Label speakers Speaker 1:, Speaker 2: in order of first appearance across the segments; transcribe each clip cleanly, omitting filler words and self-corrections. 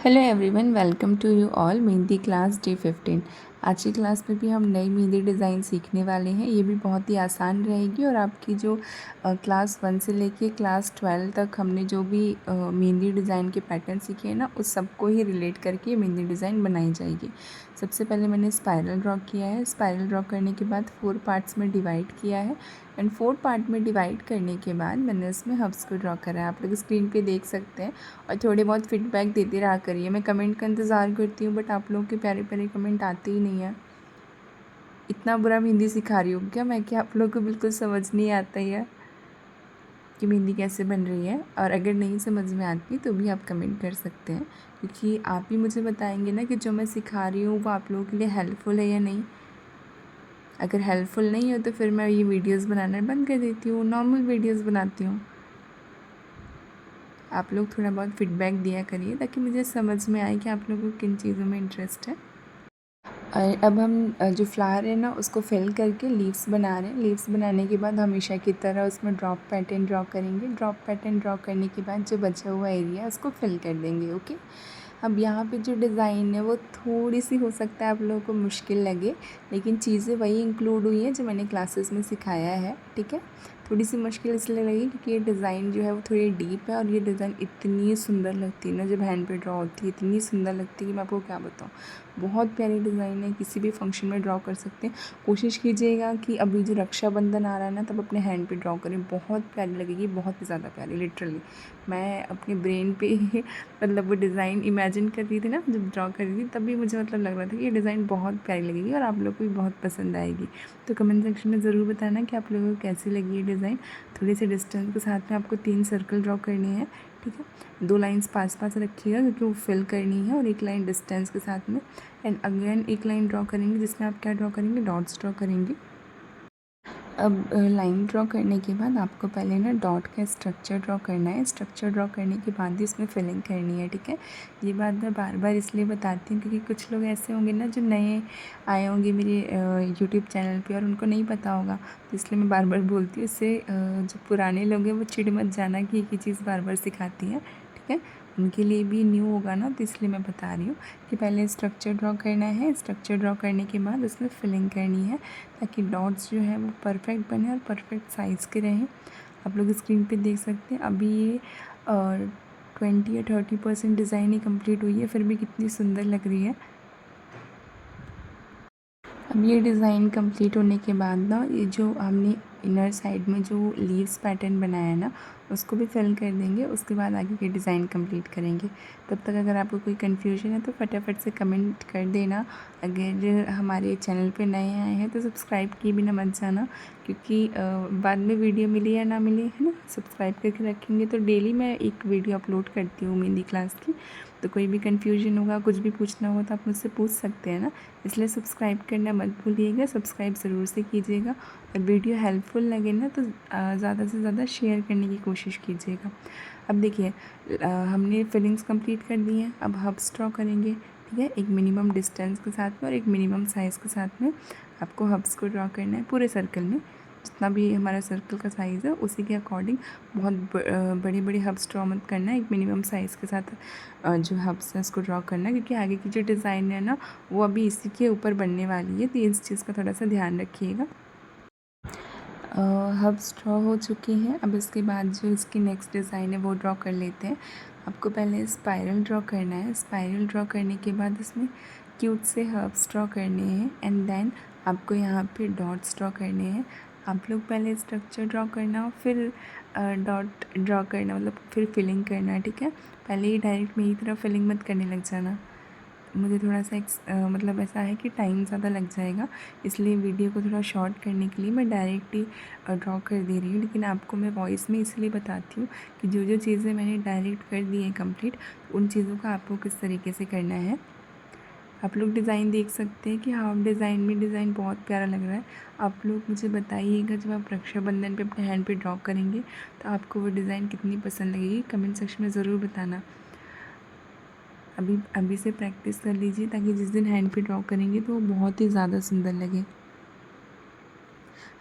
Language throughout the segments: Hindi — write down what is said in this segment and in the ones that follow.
Speaker 1: Hello everyone, welcome to you all mehndi class day 15। आज की क्लास में भी हम नई मेहंदी डिज़ाइन सीखने वाले हैं। ये भी बहुत ही आसान रहेगी और आपकी जो क्लास 1 से लेके क्लास 12 तक हमने जो भी मेहंदी डिज़ाइन के पैटर्न सीखे हैं ना, उस सबको ही रिलेट करके मेहंदी डिज़ाइन बनाई जाएगी। सबसे पहले मैंने स्पायरल ड्रॉ किया है। स्पायरल ड्रॉ करने के बाद 4 पार्ट्स में डिवाइड किया है एंड 4 पार्ट में डिवाइड करने के बाद मैंने उसमें हब्स को ड्रॉ करा है। आप लोग स्क्रीन पे देख सकते हैं और थोड़े बहुत फीडबैक देते रहा करिए। मैं कमेंट का इंतज़ार करती हूँ बट आप लोगों के प्यारे प्यारे कमेंट आते ही नहीं हैं। इतना बुरा मेहंदी सिखा रही हूँ क्या मैं कि आप लोगों को बिल्कुल समझ नहीं आता है कि मेहंदी कैसे बन रही है। और अगर नहीं समझ में आती तो भी आप कमेंट कर सकते हैं, क्योंकि आप ही मुझे बताएंगे ना कि जो मैं सिखा रही हूँ वो आप लोगों के लिए हेल्पफुल है या नहीं। अगर हेल्पफुल नहीं हो तो फिर मैं ये वीडियोस बनाना बंद कर देती हूँ, नॉर्मल वीडियोस बनाती हूँ। आप लोग थोड़ा बहुत फीडबैक दिया करिए ताकि मुझे समझ में आए कि आप लोगों को किन चीज़ों में इंटरेस्ट है। और अब हम जो फ्लावर है ना उसको फिल करके लीव्स बना रहे हैं। लीव्स बनाने के बाद हमेशा की तरह उसमें ड्रॉप पैटर्न ड्रॉ करेंगे। ड्रॉप पैटर्न ड्रॉ करने के बाद जो बचा हुआ एरिया है उसको फिल कर देंगे। ओके, अब यहाँ पे जो डिज़ाइन है वो थोड़ी सी हो सकता है आप लोगों को मुश्किल लगे, लेकिन चीज़ें वही इंक्लूड हुई हैं जो मैंने क्लासेस में सिखाया है। ठीक है, थोड़ी सी मुश्किल इसलिए लगी क्योंकि ये डिज़ाइन जो है वो थोड़ी डीप है और ये डिज़ाइन इतनी सुंदर लगती है ना जब हैंड पे ड्रॉ होती है, इतनी सुंदर लगती है कि मैं आपको क्या बताऊँ। बहुत प्यारी डिज़ाइन है, किसी भी फंक्शन में ड्रॉ कर सकते हैं। कोशिश कीजिएगा कि अभी जो रक्षाबंधन आ रहा है ना तब अपने हैंड पे ड्रॉ करें, बहुत प्यारी लगेगी, बहुत ही ज़्यादा प्यारी। लिटरली मैं अपने ब्रेन पे मतलब वो डिज़ाइन इमेजिन कर रही थी ना जब ड्रॉ कर रही थी, तब भी मुझे मतलब लग रहा था कि ये डिज़ाइन बहुत प्यारी लगेगी और आप लोग को भी बहुत पसंद आएगी। तो कमेंट सेक्शन में ज़रूर बताना कि आप लोगों को कैसी लगी ये डिज़ाइन। थोड़ी सी डिस्टेंस के साथ में आपको 3 सर्कल ड्रॉ करनी है। ठीक है, 2 लाइन्स पास पास रखिएगा क्योंकि वो फिल करनी है और 1 लाइन डिस्टेंस के साथ में। एंड अगेन 1 लाइन ड्रॉ करेंगे जिसमें आप क्या ड्रॉ करेंगे, डॉट्स ड्रॉ करेंगे। अब लाइन ड्रॉ करने के बाद आपको पहले ना डॉट का स्ट्रक्चर ड्रॉ करना है। स्ट्रक्चर ड्रॉ करने के बाद ही इसमें फिलिंग करनी है। ठीक है, ये बात मैं बार बार इसलिए बताती हूँ क्योंकि कुछ लोग ऐसे होंगे ना जो नए आए होंगे मेरे यूट्यूब चैनल पे और उनको नहीं पता होगा, तो इसलिए मैं बार बार बोलती हूँ। इससे जो पुराने लोग हैं वो चिढ़ मत जाना कि एक ही चीज़ बार बार सिखाती हैं। ठीक है, उनके लिए भी न्यू होगा ना, तो इसलिए मैं बता रही हूँ कि पहले स्ट्रक्चर ड्रॉ करना है। स्ट्रक्चर ड्रॉ करने के बाद उसमें फिलिंग करनी है ताकि डॉट्स जो है वो परफेक्ट बने और परफेक्ट साइज़ के रहें। आप लोग स्क्रीन पे देख सकते हैं अभी ये 20 या 30% डिज़ाइन ही कंप्लीट हुई है, फिर भी कितनी सुंदर लग रही है। अब ये डिज़ाइन कंप्लीट होने के बाद ना ये जो हमने इनर साइड में जो लीव्स पैटर्न बनाया है ना उसको भी फिल कर देंगे। उसके बाद आगे के डिज़ाइन कंप्लीट करेंगे। तब तक अगर आपको कोई कन्फ्यूजन है तो फटाफट से कमेंट कर देना। अगर हमारे चैनल पे नए आए हैं तो सब्सक्राइब किए बिना मत जाना, क्योंकि बाद में वीडियो मिले या ना मिले है ना, सब्सक्राइब करके रखेंगे तो डेली मैं एक वीडियो अपलोड करती हूँ मेहंदी क्लास की। तो कोई भी कन्फ्यूजन होगा, कुछ भी पूछना हो तो आप मुझसे पूछ सकते हैं ना, इसलिए सब्सक्राइब करना मत भूलिएगा। सब्सक्राइब ज़रूर से कीजिएगा और वीडियो हेल्पफुल लगे ना तो ज़्यादा से ज़्यादा शेयर करने की कोशिश कीजिएगा। अब देखिए हमने फिलिंग्स कंप्लीट कर दी हैं। अब हब्स ड्रॉ करेंगे। ठीक है, एक मिनिमम डिस्टेंस के साथ में और एक मिनिमम साइज़ के साथ में आपको हब्स को ड्रॉ करना है पूरे सर्कल में। जितना भी हमारा सर्कल का साइज़ है उसी के अकॉर्डिंग बहुत बड़ी बड़ी हब्स ड्रॉ मत करना है। एक मिनिमम साइज़ के साथ जो हब्स है उसको ड्रॉ करना है, क्योंकि आगे की जो डिज़ाइन है ना वो अभी इसी के ऊपर बनने वाली है, तो इस चीज़ का थोड़ा सा ध्यान रखिएगा। हब्स ड्रॉ हो चुके हैं। अब इसके बाद जो इसकी नेक्स्ट डिज़ाइन है वो ड्रॉ कर लेते हैं। आपको पहले स्पाइरल ड्रॉ करना है। स्पाइरल ड्रॉ करने के बाद इसमें क्यूट से हर्ब्स ड्रॉ करने हैं एंड देन आपको यहाँ पे डॉट्स ड्रॉ करने हैं। आप लोग पहले स्ट्रक्चर ड्रॉ करना फिर डॉट ड्रॉ करना, मतलब फिर फिलिंग करना। ठीक है, पहले ही डायरेक्ट मेरी तरह फिलिंग मत करने लग जाना। मुझे थोड़ा सा मतलब ऐसा है कि टाइम ज़्यादा लग जाएगा, इसलिए वीडियो को थोड़ा शॉर्ट करने के लिए मैं डायरेक्ट ही ड्रॉ कर दे रही हूँ। लेकिन आपको मैं वॉइस में इसलिए बताती हूँ कि जो जो चीज़ें मैंने डायरेक्ट कर दी हैं कंप्लीट, उन चीज़ों का आपको किस तरीके से करना है। आप लोग डिज़ाइन देख सकते हैं कि हाँ डिज़ाइन में डिज़ाइन बहुत प्यारा लग रहा है। आप लोग मुझे बताइएगा जब आप रक्षाबंधन पे अपने हैंड पे ड्रॉ करेंगे तो आपको वो डिज़ाइन कितनी पसंद लगेगी, कमेंट सेक्शन में ज़रूर बताना। अभी से प्रैक्टिस कर लीजिए ताकि जिस दिन हैंड पे ड्रॉ करेंगे तो वो बहुत ही ज़्यादा सुंदर लगे।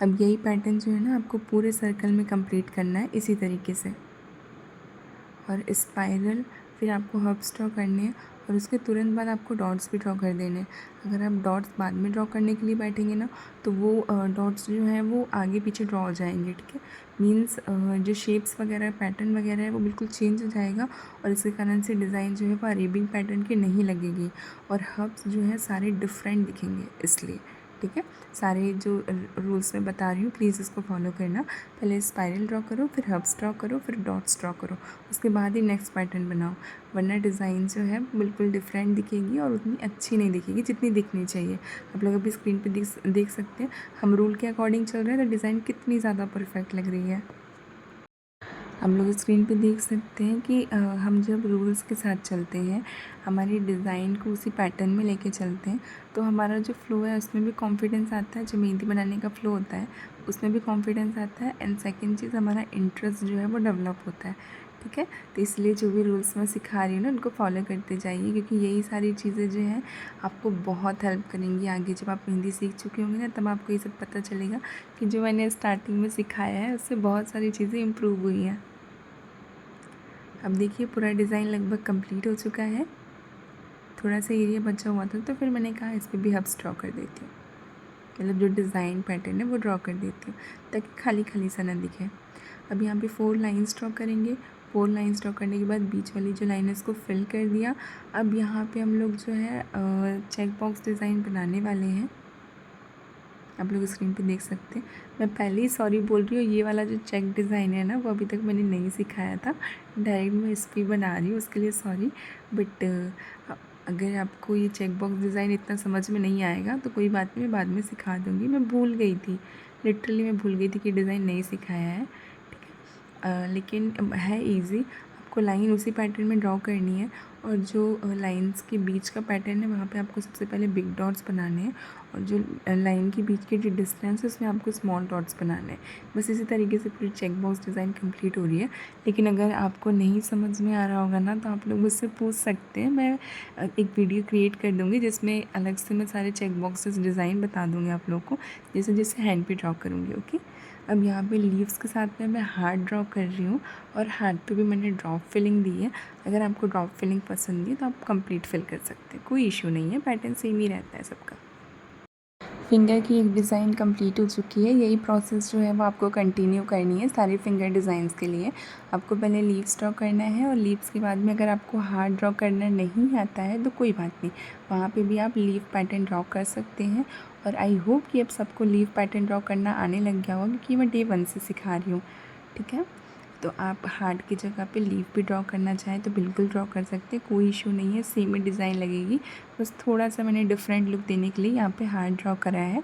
Speaker 1: अब यही पैटर्न जो है ना आपको पूरे सर्कल में कंप्लीट करना है इसी तरीके से। और स्पाइरल फिर आपको हर्ब्स ड्रॉ करने हैं और उसके तुरंत बाद आपको डॉट्स भी ड्रॉ कर देने हैं। अगर आप डॉट्स बाद में ड्रॉ करने के लिए बैठेंगे ना तो वो डॉट्स जो हैं वो आगे पीछे ड्रॉ हो जाएंगे, ठीक है। मीन्स जो शेप्स वगैरह पैटर्न वगैरह है वो बिल्कुल चेंज हो जाएगा और इसके कारण से डिज़ाइन जो है वो अरेबिक पैटर्न की नहीं लगेगी और हर्ब्स जो है सारे डिफरेंट दिखेंगे इसलिए, ठीक है। सारे जो रूल्स मैं बता रही हूँ प्लीज़ इसको फॉलो करना। पहले स्पाइरल ड्रॉ करो, फिर हर्ब्स ड्रॉ करो, फिर डॉट्स ड्रॉ करो, उसके बाद ही नेक्स्ट पैटर्न बनाओ, वरना डिज़ाइन जो है बिल्कुल डिफरेंट दिखेगी और उतनी अच्छी नहीं दिखेगी जितनी दिखनी चाहिए। आप लोग अभी स्क्रीन पे देख सकते हैं हम रूल के अकॉर्डिंग चल रहे हैं तो डिज़ाइन कितनी ज़्यादा परफेक्ट लग रही है। हम लोग स्क्रीन पे देख सकते हैं कि हम जब रूल्स के साथ चलते हैं, हमारी डिज़ाइन को उसी पैटर्न में लेके चलते हैं तो हमारा जो फ़्लो है उसमें भी कॉन्फिडेंस आता है। जो मेहंदी बनाने का फ़्लो होता है उसमें भी कॉन्फिडेंस आता है एंड सेकंड चीज़ हमारा इंटरेस्ट जो है वो डेवलप होता है, ठीक है। तो इसलिए जो भी रूल्स मैं सिखा रही हूँ ना उनको फॉलो करते जाइए, क्योंकि यही सारी चीज़ें जो हैं आपको बहुत हेल्प करेंगी आगे। जब आप मेहंदी सीख चुके होंगे ना तब आपको ये सब पता चलेगा कि जो मैंने स्टार्टिंग में सिखाया है उससे बहुत सारी चीज़ें इम्प्रूव हुई हैं। अब देखिए पूरा डिज़ाइन लगभग कंप्लीट हो चुका है। थोड़ा सा एरिया बचा हुआ था तो फिर मैंने कहा इस पर भी हब्स ड्रॉ कर देती हूँ, मतलब जो डिज़ाइन पैटर्न है वो ड्रॉ कर देती हूँ ताकि खाली खाली सा ना दिखे। अब यहाँ पे 4 लाइंस ड्रॉ करेंगे। 4 लाइंस ड्रॉ करने के बाद बीच वाली जो लाइन है उसको फिल कर दिया। अब यहाँ पे हम लोग जो है चेक बॉक्स डिज़ाइन बनाने वाले हैं। आप लोग स्क्रीन पे देख सकते हैं। मैं पहले ही सॉरी बोल रही हूँ, ये वाला जो चेक डिज़ाइन है ना वो अभी तक मैंने नहीं सिखाया था, डायरेक्ट मैं इस पर बना रही हूँ, उसके लिए सॉरी। बट अगर आपको ये चेक बॉक्स डिज़ाइन इतना समझ में नहीं आएगा तो कोई बात नहीं, मैं बाद में सिखा दूँगी। मैं भूल गई थी, लिटरली मैं भूल गई थी कि डिज़ाइन नहीं सिखाया है, ठीक है। लेकिन है ईज़ी। आपको लाइन उसी पैटर्न में ड्रॉ करनी है और जो लाइंस के बीच का पैटर्न है वहाँ पे आपको सबसे पहले बिग डॉट्स बनाने हैं और जो लाइन के बीच के जो डिस्टेंस है उसमें आपको स्मॉल डॉट्स बनाने हैं। बस इसी तरीके से पूरी चेक बॉक्स डिज़ाइन कंप्लीट हो रही है। लेकिन अगर आपको नहीं समझ में आ रहा होगा ना तो आप लोग मुझसे पूछ सकते हैं, मैं एक वीडियो क्रिएट कर दूँगी जिसमें अलग से मैं सारे चेक बॉक्सेस डिज़ाइन बता दूँगी आप लोग को, जैसे जैसे हैंड पे ड्रॉ करूँगी, ओके। अब यहाँ पे लीव्स के साथ में मैं हार्ट ड्रॉ कर रही हूँ और हार्ट पे भी मैंने ड्रॉप फिलिंग दी है। अगर आपको ड्रॉप फिलिंग पसंद नहीं है तो आप कंप्लीट फिल कर सकते हैं, कोई इशू नहीं है, पैटर्न सेम ही रहता है सबका। फिंगर की एक डिज़ाइन कंप्लीट हो चुकी है। यही प्रोसेस जो है वो आपको कंटिन्यू करनी है सारे फिंगर डिज़ाइंस के लिए। आपको पहले लीव्स ड्रॉ करना है और लीव्स के बाद में अगर आपको हार्ट ड्रॉ करना नहीं आता है तो कोई बात नहीं, वहाँ पे भी आप लीव पैटर्न ड्रॉ कर सकते हैं। और आई होप कि अब सबको लीव पैटर्न ड्रॉ करना आने लग गया होगा क्योंकि मैं डे 1 से सिखा रही हूँ, ठीक है। तो आप हार्ट की जगह पे लीव भी ड्रॉ करना चाहें तो बिल्कुल ड्रॉ कर सकते हैं, कोई इशू नहीं है, सेम ही डिज़ाइन लगेगी। बस थोड़ा सा मैंने डिफरेंट लुक देने के लिए यहाँ पे हार्ट ड्रॉ करा है।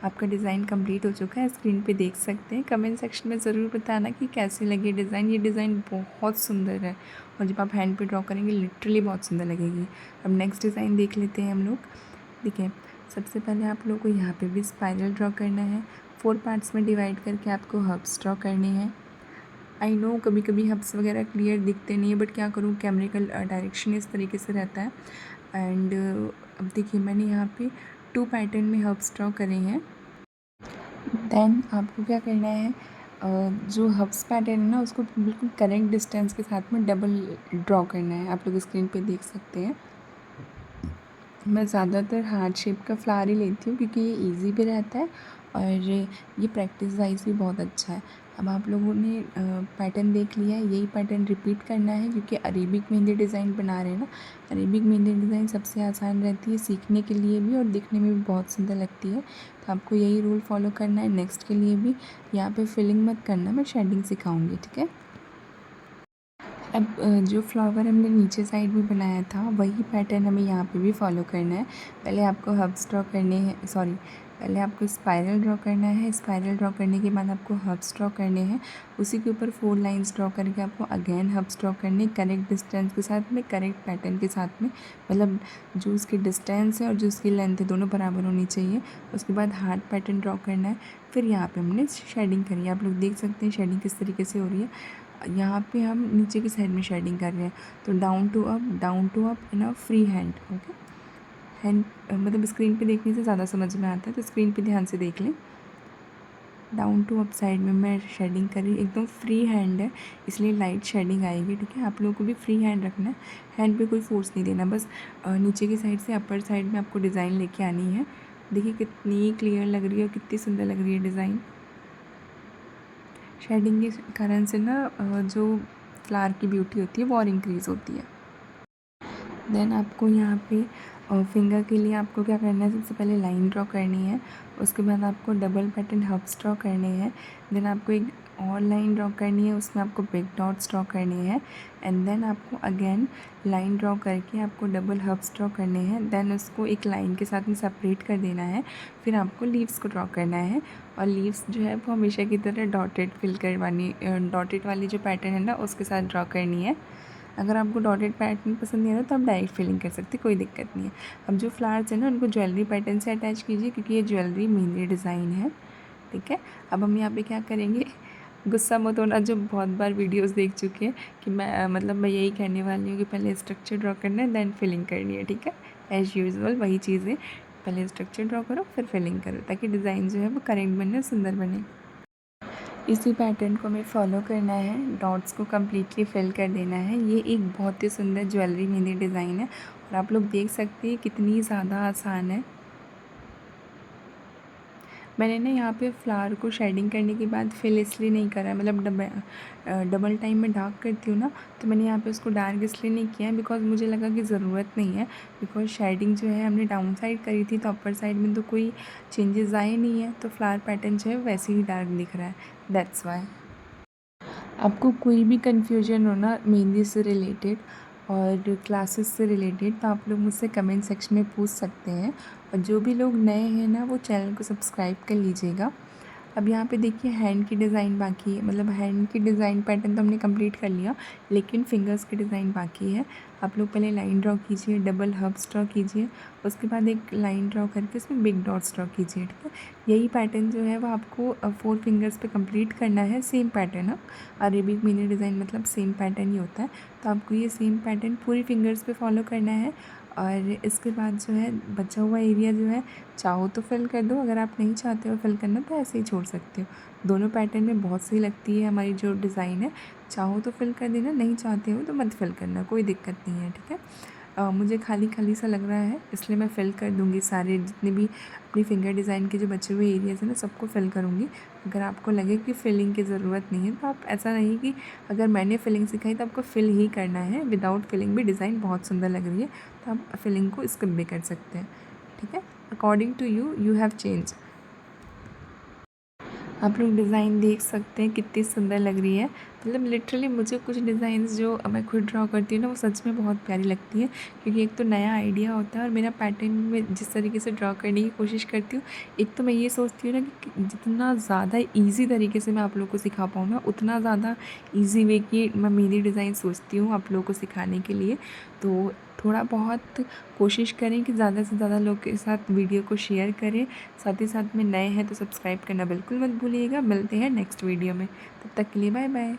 Speaker 1: आपका डिज़ाइन कंप्लीट हो चुका है, स्क्रीन पे देख सकते हैं। कमेंट सेक्शन में ज़रूर बताना कि कैसे लगी डिज़ाइन। ये डिज़ाइन बहुत सुंदर है और जब आप हैंड पे ड्रॉ करेंगे लिटरली बहुत सुंदर लगेगी। अब नेक्स्ट डिज़ाइन देख लेते हैं हम लोग, ठीक है। सबसे पहले आप लोग को यहाँ पे भी स्पाइरल ड्रॉ करना है। 4 पार्ट्स में डिवाइड करके आपको हब्स ड्रॉ करने हैं। आई नो कभी कभी हब्स वगैरह क्लियर दिखते नहीं है, बट क्या करूँ, कैमरे का डायरेक्शन इस तरीके से रहता है। एंड अब देखिए मैंने यहाँ पे 2 पैटर्न में हब्स ड्रॉ करे हैं। देन आपको क्या करना है, जो हब्स पैटर्न है ना उसको बिल्कुल करेक्ट डिस्टेंस के साथ में डबल ड्रॉ करना है। आप लोग स्क्रीन पे देख सकते हैं। मैं ज़्यादातर हार्ट शेप का फ्लावर ही लेती हूँ क्योंकि ये इजी भी रहता है और ये प्रैक्टिस वाइज भी बहुत अच्छा है। अब आप लोगों ने पैटर्न देख लिया है, यही पैटर्न रिपीट करना है क्योंकि अरेबिक मेहंदी डिज़ाइन बना रहे हैं ना। अरेबिक मेहंदी डिज़ाइन सबसे आसान रहती है सीखने के लिए भी और दिखने में भी बहुत सुंदर लगती है। तो आपको यही रूल फॉलो करना है नेक्स्ट के लिए भी। यहाँ पे फिलिंग मत करना, मैं शेडिंग सिखाऊंगी, ठीक है। अब जो फ्लावर हमने नीचे साइड में बनाया था वही पैटर्न हमें यहाँ पे भी फॉलो करना है। पहले आपको हब्स ड्रॉ करने हैं, सॉरी, पहले आपको स्पाइरल ड्रॉ करना है। स्पाइरल ड्रॉ करने के बाद आपको हब्स ड्रॉ करने हैं। उसी के ऊपर 4 लाइंस ड्रॉ करके आपको अगेन हब्स ड्रॉ करने, करेक्ट डिस्टेंस के साथ में, करेक्ट पैटर्न के साथ में, मतलब जो उसकी डिस्टेंस है और जो उसकी लेंथ है दोनों बराबर होनी चाहिए। उसके बाद हार्ट पैटर्न ड्रॉ करना है। फिर यहाँ पर हमने शेडिंग करी है, आप लोग देख सकते हैं शेडिंग किस तरीके से हो रही है। यहाँ पे हम नीचे की साइड में शेडिंग कर रहे हैं तो down to up in a free hand, okay. Hand मतलब स्क्रीन पे देखने से ज़्यादा समझ में आता है तो स्क्रीन पे ध्यान से देख लें। डाउन टू अप साइड में मैं शेडिंग कर रही हूँ। एकदम फ्री हैंड है इसलिए लाइट शेडिंग आएगी, ठीक है। आप लोगों को भी फ्री हैंड रखना है, हैंड पे कोई फोर्स नहीं देना, बस नीचे की साइड से अपर साइड में आपको डिज़ाइन लेके आनी है। देखिए कितनी क्लियर लग रही है और कितनी सुंदर लग रही है डिज़ाइन। शेडिंग के कारण से ना जो फ्लावर की ब्यूटी होती है वो और इंक्रीज़ होती है। देन आपको यहाँ पे फिंगर के लिए आपको क्या करना है, सबसे पहले लाइन ड्रॉ करनी है। उसके बाद आपको डबल पैटर्न हब्स ड्रॉ करने हैं। देन आपको एक और लाइन ड्रॉ करनी है, उसमें आपको बिग डॉट्स ड्रॉ करनी है। एंड देन आपको अगेन लाइन ड्रॉ करके आपको डबल हब्स ड्रॉ करने हैं। देन उसको एक लाइन के साथ में सेपरेट कर देना है। फिर आपको लीव्स को ड्रॉ करना है, और लीव्स जो है वो हमेशा की तरह डॉटेड फिल करवानी, डॉटेड वाली जो पैटर्न है ना उसके साथ ड्रॉ करनी है। अगर आपको डॉटेड पैटर्न पसंद नहीं है तो आप डायरेक्ट फिलिंग कर सकते, कोई दिक्कत नहीं है। अब जो फ्लावर्स हैं ना उनको ज्वेलरी पैटर्न से अटैच कीजिए, क्योंकि ये ज्वेलरी मेनली डिज़ाइन है, ठीक है। अब हम यहाँ पे क्या करेंगे, गुस्सा मत होना जो बहुत बार वीडियोस देख चुके हैं कि मैं यही कहने वाली हूँ कि पहले स्ट्रक्चर ड्रॉ करना है देन फिलिंग करनी है, ठीक है। एज़ यूजुअल वही चीज़ें, पहले स्ट्रक्चर ड्रॉ करो फिर फिलिंग करो, ताकि डिज़ाइन जो है वो करेक्ट बने, सुंदर बने। इसी पैटर्न को हमें फॉलो करना है, डॉट्स को कम्प्लीटली फिल कर देना है। ये एक बहुत ही सुंदर ज्वेलरी मेहंदी डिज़ाइन है, और आप लोग देख सकते हैं कितनी ज़्यादा आसान है। मैंने ना यहाँ पे फ्लावर को शेडिंग करने के बाद फिल इसलिए नहीं करा है, मतलब डबल टाइम में डार्क करती हूँ ना, तो मैंने यहाँ पे उसको डार्क इसलिए नहीं किया है बिकॉज मुझे लगा कि ज़रूरत नहीं है। बिकॉज शेडिंग जो है हमने डाउन साइड करी थी तो अपर साइड में तो कोई चेंजेस आए नहीं है, तो फ्लावर पैटर्न जो है वैसे ही डार्क दिख रहा है, दैट्स वाई। आपको कोई भी कन्फ्यूजन हो ना मेहंदी से रिलेटेड और क्लासेस से रिलेटेड, तो आप लोग मुझसे कमेंट सेक्शन में पूछ सकते हैं। और जो भी लोग नए हैं ना वो चैनल को सब्सक्राइब कर लीजिएगा। अब यहाँ पे देखिए हैंड की डिज़ाइन बाकी है, मतलब हैंड की डिज़ाइन पैटर्न तो हमने कंप्लीट कर लिया, लेकिन फिंगर्स की डिज़ाइन बाकी है। आप लोग पहले लाइन ड्रॉ कीजिए, डबल हब्स ड्रॉ कीजिए, उसके बाद एक लाइन ड्रॉ करके उसमें बिग डॉट्स ड्रॉ कीजिए, ठीक है। यही पैटर्न जो है वो आपको 4 फिंगर्स पे कंप्लीट करना है, सेम पैटर्न है। अरेबिक मिनी डिज़ाइन मतलब सेम पैटर्न ही होता है, तो आपको ये सेम पैटर्न पूरी फिंगर्स पे फॉलो करना है। और इसके बाद जो है बचा हुआ एरिया जो है चाहो तो फिल कर दो, अगर आप नहीं चाहते हो फिल करना तो ऐसे ही छोड़ सकते हो। दोनों पैटर्न में बहुत सही लगती है हमारी जो डिज़ाइन है, चाहो तो फिल कर देना, नहीं चाहते हो तो मत फिल करना, कोई दिक्कत नहीं है, ठीक है। मुझे खाली खाली सा लग रहा है इसलिए मैं फ़िल कर दूँगी, सारे जितने भी अपनी फिंगर डिज़ाइन के जो बचे हुए एरियाज़ हैं ना सबको फ़िल करूँगी। अगर आपको लगे कि फ़िलिंग की ज़रूरत नहीं है तो आप, ऐसा नहीं कि अगर मैंने फ़िलिंग सिखाई तो आपको फ़िल ही करना है, विदाउट फ़िलिंग भी डिज़ाइन बहुत सुंदर लग रही है, तो आप फ़िलिंग को स्किप भी कर सकते हैं, ठीक है। According to you, you have change. आप लोग डिज़ाइन देख सकते हैं कितनी सुंदर लग रही है, मतलब लिटरली मुझे कुछ डिज़ाइंस जो मैं खुद ड्रॉ करती हूँ ना वो सच में बहुत प्यारी लगती है, क्योंकि एक तो नया आइडिया होता है और मेरा पैटर्न में जिस तरीके से ड्रॉ करने की कोशिश करती हूँ, एक तो मैं ये सोचती हूँ ना कि जितना ज़्यादा ईजी तरीके से मैं आप लोग को सिखा पाऊँ ना, उतना ज़्यादा ईजी वे की मैं मेरी डिज़ाइन सोचती हूँ आप लोगों को सिखाने के लिए। तो थोड़ा बहुत कोशिश करें कि ज़्यादा से ज़्यादा लोग के साथ वीडियो को शेयर करें। साथ ही साथ में नए हैं तो सब्सक्राइब करना बिल्कुल मत भूलिएगा। मिलते हैं नेक्स्ट वीडियो में, तब तक के लिए बाय बाय।